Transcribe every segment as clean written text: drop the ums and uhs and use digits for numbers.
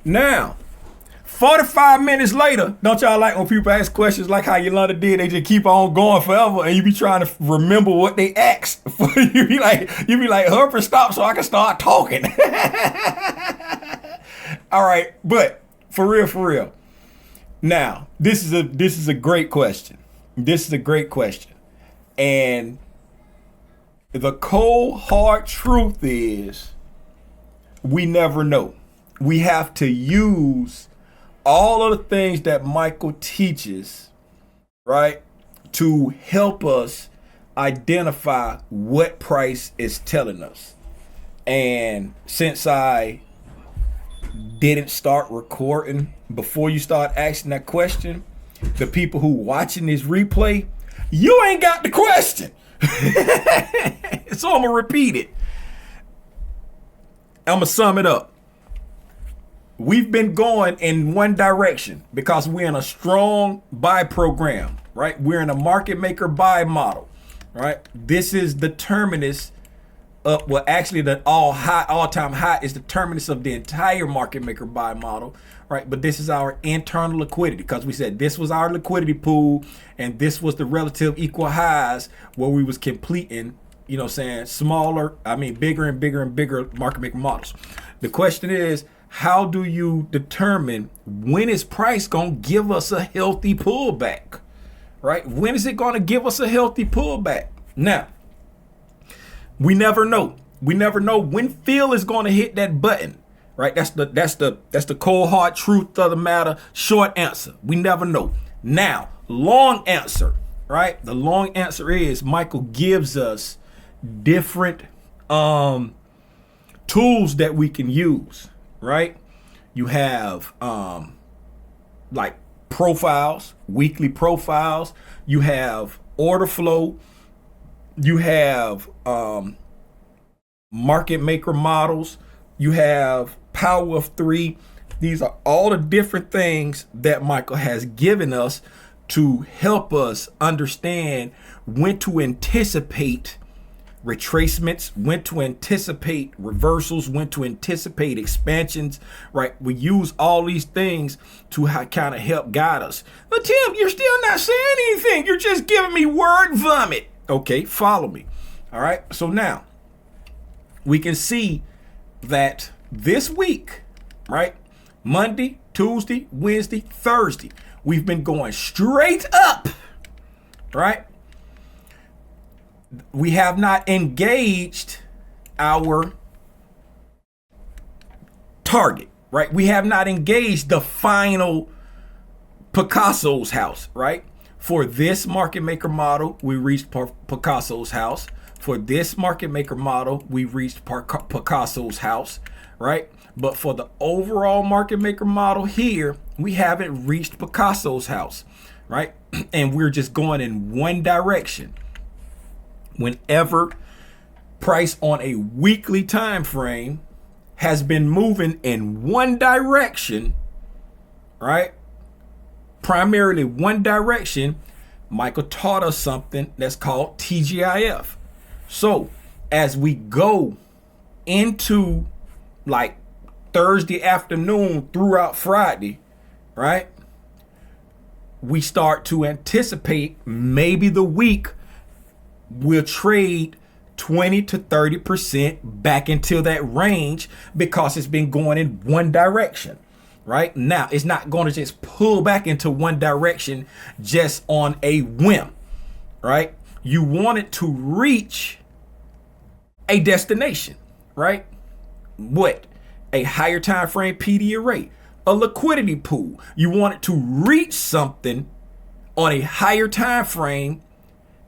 Now, 45 minutes later, don't y'all like when people ask questions like how Yolanda did? They just keep on going forever, and you be trying to remember what they asked. you be like, hurry, stop so I can start talking. All right, but for real. Now, this is a great question. This is a great question, and the cold hard truth is, we never know. We have to use all of the things that Michael teaches, right, to help us identify what price is telling us. And since I didn't start recording before you start asking that question, the people who watching this replay, you ain't got the question. So I'm gonna repeat it. I'm gonna sum it up. We've been going in one direction because we're in a strong buy program, right? We're in a market maker buy model, right? This is the terminus of, well, actually the all-time high is the terminus of the entire market maker buy model, right? But this is our internal liquidity, because we said this was our liquidity pool and this was the relative equal highs where we was completing, you know, bigger and bigger market maker models. The question is, how do you determine when is price going to give us a healthy pullback, right? When is it going to give us a healthy pullback? Now, we never know. We never know when Phil is going to hit that button, right? That's the cold hard truth of the matter. Short answer, we never know. Now, long answer, right? The long answer is Michael gives us different tools that we can use. Right? You have like profiles, weekly profiles. You have order flow. You have market maker models. You have power of three. These are all the different things that Michael has given us to help us understand when to anticipate retracements, when to anticipate reversals, when to anticipate expansions, right? We use all these things to kind of help guide us. But Tim, you're still not saying anything. You're just giving me word vomit. Okay, follow me. All right, so now we can see that this week, right? Monday, Tuesday, Wednesday, Thursday, we've been going straight up, right? We have not engaged our target, right? We have not engaged the final Picasso's house, right? For this market maker model, we reached Picasso's house. For this market maker model, we reached Picasso's house, right? But for the overall market maker model here, we haven't reached Picasso's house, right? And we're just going in one direction. Whenever price on a weekly time frame has been moving in one direction, right? Primarily one direction, Michael taught us something that's called TGIF. So as we go into like Thursday afternoon throughout Friday, right? We start to anticipate maybe the week will trade 20 to 30% back into that range because it's been going in one direction, right? Now, it's not going to just pull back into one direction just on a whim, right? You want it to reach a destination, right? What? A higher time frame PD array, a liquidity pool. You want it to reach something on a higher time frame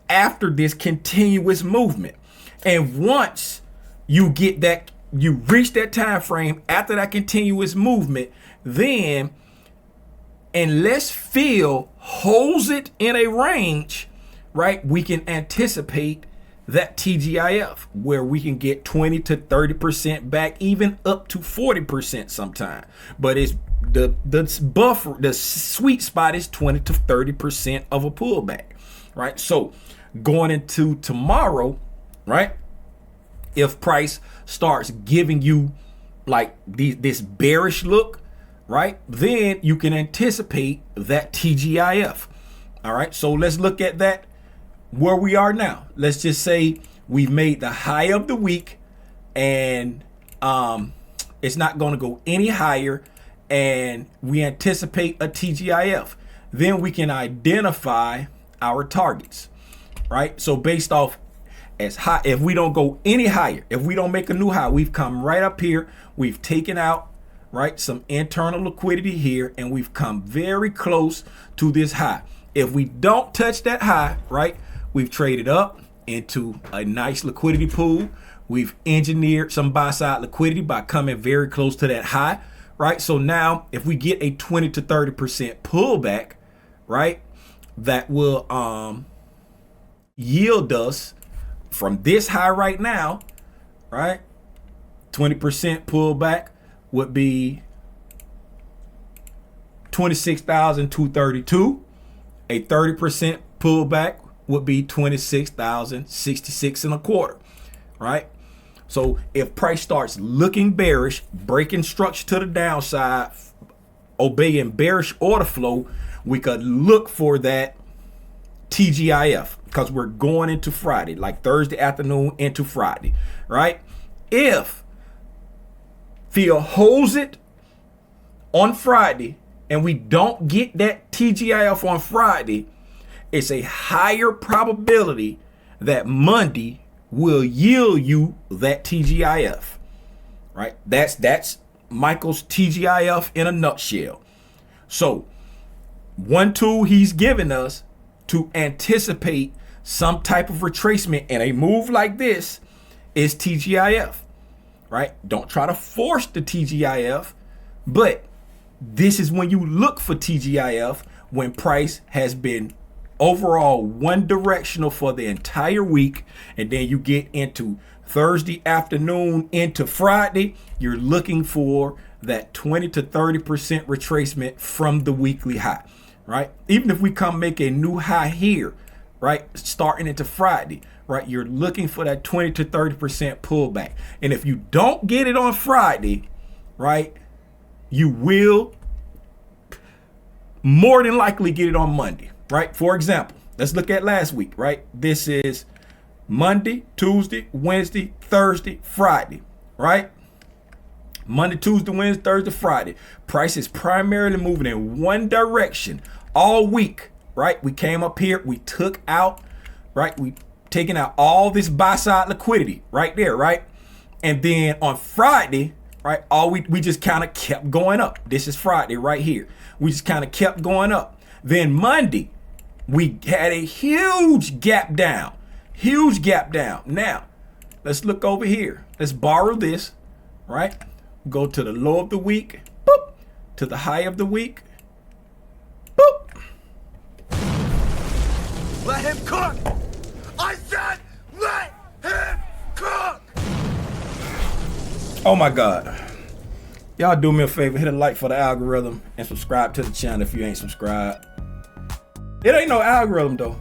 after this continuous movement. And once you get that, you reach that time frame after that continuous movement, then unless Phil holds it in a range, right, we can anticipate that TGIF where we can get 20 to 30% back, even up to 40% sometime. But it's the buffer, the sweet spot is 20 to 30% of a pullback, right? So going into tomorrow, right, if price starts giving you like this bearish look, right, then you can anticipate that TGIF. All right, so let's look at that where we are now. Let's just say we've made the high of the week, and it's not going to go any higher, and we anticipate a TGIF. Then we can identify our targets, right? So based off as high, if we don't go any higher, if we don't make a new high, we've come right up here, we've taken out, right, some internal liquidity here, and we've come very close to this high. If we don't touch that high, right, we've traded up into a nice liquidity pool. We've engineered some buy side liquidity by coming very close to that high, right? So now if we get a 20 to 30% pullback, right, that will yield us from this high right now, right, 20% pullback would be 26,232. A 30% pullback would be 26,066 and a quarter, right? So if price starts looking bearish, breaking structure to the downside, obeying bearish order flow, we could look for that TGIF, because we're going into Friday, like Thursday afternoon into Friday, right? If Phil holds it on Friday and we don't get that TGIF on Friday, it's a higher probability that Monday will yield you that TGIF, right? That's Michael's TGIF in a nutshell. So one tool he's given us to anticipate some type of retracement in a move like this is TGIF, right? Don't try to force the TGIF, but this is when you look for TGIF when price has been overall one directional for the entire week, and then you get into Thursday afternoon into Friday, you're looking for that 20 to 30% retracement from the weekly high, right? Even if we come make a new high here, right, starting into Friday, right, you're looking for that 20 to 30% pullback. And if you don't get it on Friday, right, you will more than likely get it on Monday, right? For example, let's look at last week, right? This is Monday, Tuesday, Wednesday, Thursday, Friday, right? Monday, Tuesday, Wednesday, Thursday, Friday. Price is primarily moving in one direction all week, right? We came up here, we took out, right? We taking out all this buy side liquidity right there, right? And then on Friday, right, we just kind of kept going up. This is Friday right here. We just kind of kept going up. Then Monday, we had a huge gap down. Huge gap down. Now, let's look over here. Let's borrow this, right? Go to the low of the week, boop, to the high of the week, boop. Let him cook! I said let him cook! Oh my God. Y'all do me a favor, hit a like for the algorithm and subscribe to the channel if you ain't subscribed. It ain't no algorithm though.